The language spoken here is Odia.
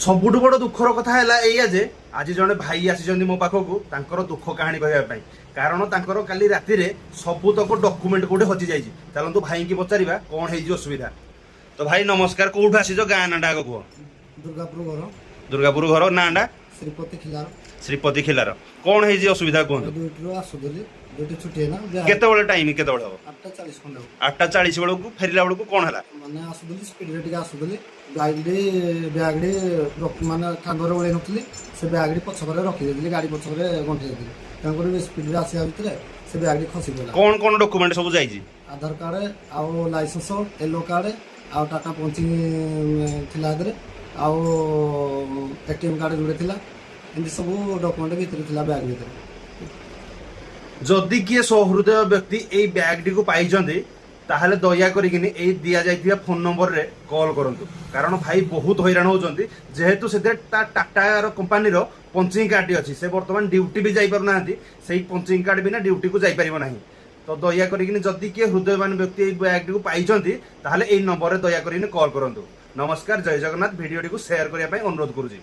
ସବୁଠୁ ବଡ଼ ଦୁଃଖର କଥା ହେଲା ଏଇଆ ଯେ ଆଜି ଜଣେ ଭାଇ ଆସିଛନ୍ତି ମୋ ପାଖକୁ ତାଙ୍କର ଦୁଃଖ କାହାଣୀ କହିବା ପାଇଁ। କାରଣ ତାଙ୍କର କାଲି ରାତିରେ ସବୁତକ ଡକୁମେଣ୍ଟ କୋଉଠି ହଜି ଯାଇଛି। ଚାଲନ୍ତୁ ଭାଇକି ପଚାରିବା କ'ଣ ହେଇଛି ଅସୁବିଧା। ତ ଭାଇ ନମସ୍କାର, କୋଉଠୁ ଆସିଛ? ଗାଁ ନାଁଟା ଆଗ କୁହ। ଦୁର୍ଗାପୁର ଘର। ଦୁର୍ଗାପୁର ଘର ନାଁଟା? ଶ୍ରୀପତି ଖିଲାର। ଶ୍ରୀପତି ଖିଲାର। କ'ଣ ହେଇଛି ଅସୁବିଧା କୁହନ୍ତୁ। ଦୁଇଟିରୁ ଆସୁଥିଲି, ଦୁଇଟି ଛୁଟି ହେଲା। କେତେବେଳେ ଟାଇମ୍ କେତେବେଳେ ହବ? 8:40 ଖଣ୍ଡେ ହବ। 8:40 ବେଳକୁ ଫେରିଲା ବେଳକୁ କ'ଣ ହେଲା? ମାନେ ଆସୁଥିଲି ସ୍ପିଡରେ ଟିକେ ଆସୁଥିଲି, ବ୍ୟାଗଟି ମାନେ କାନ୍ଧରେ ଓଳେଇ ନଥିଲି, ସେ ବ୍ୟାଗଟି ପଛକରେ ରଖିଦେଇଥିଲି, ଗାଡ଼ି ପଛକରେ ଗଣ୍ଠେଇ ଦେଇଥିଲି। ତେଣୁକରି ସ୍ପିଡରେ ଆସିବା ଭିତରେ ସେ ବ୍ୟାଗଟି ଖସି ପଡ଼ିଲା। କ'ଣ ଡକୁମେଣ୍ଟ ସବୁ ଯାଇଛି? ଆଧାର କାର୍ଡ଼ ଆଉ ଲାଇସେନ୍ସ, ୟେଲୋ କାର୍ଡ଼ ଆଉ ଟାଟା ପଞ୍ଚିଂ ଥିଲା ଏଥିରେ, ଆଉ ATM କାର୍ଡ଼ ଯୋଡ଼େ ଥିଲା। ଏମିତି ସବୁ ଡକୁମେଣ୍ଟ ଭିତରେ ଥିଲା ବ୍ୟାଗ୍ ଭିତରେ। ଯଦି କିଏ ସହୃଦୟ ବ୍ୟକ୍ତି ଏଇ ବ୍ୟାଗଟିକୁ ପାଇଛନ୍ତି ତାହେଲେ ଦୟା କରିକିନି ଏଇ ଦିଆଯାଇଥିବା ଫୋନ୍ ନମ୍ବରରେ କଲ୍ କରନ୍ତୁ। କାରଣ ଭାଇ ବହୁତ ହଇରାଣ ହେଉଛନ୍ତି, ଯେହେତୁ ସେଥିରେ ତା ଟାଟାର କମ୍ପାନୀର ପଞ୍ଚିଂ କାର୍ଡ଼ଟି ଅଛି। ସେ ବର୍ତ୍ତମାନ ଡ୍ୟୁଟି ବି ଯାଇପାରୁନାହାନ୍ତି, ସେଇ ପଞ୍ଚିଂ କାର୍ଡ଼ ବିନା ଡ୍ୟୁଟିକୁ ଯାଇପାରିବ ନାହିଁ। ତ ଦୟା କରିକିନି ଯଦି କିଏ ହୃଦୟବାନ ବ୍ୟକ୍ତି ଏଇ ବ୍ୟାଗଟିକୁ ପାଇଛନ୍ତି ତାହେଲେ ଏଇ ନମ୍ବରରେ ଦୟା କରିକିନି କଲ୍ କରନ୍ତୁ। ନମସ୍କାର, ଜୟ ଜଗନ୍ନାଥ। ଭିଡ଼ିଓଟିକୁ ସେୟାର କରିବା ପାଇଁ ଅନୁରୋଧ କରୁଛି।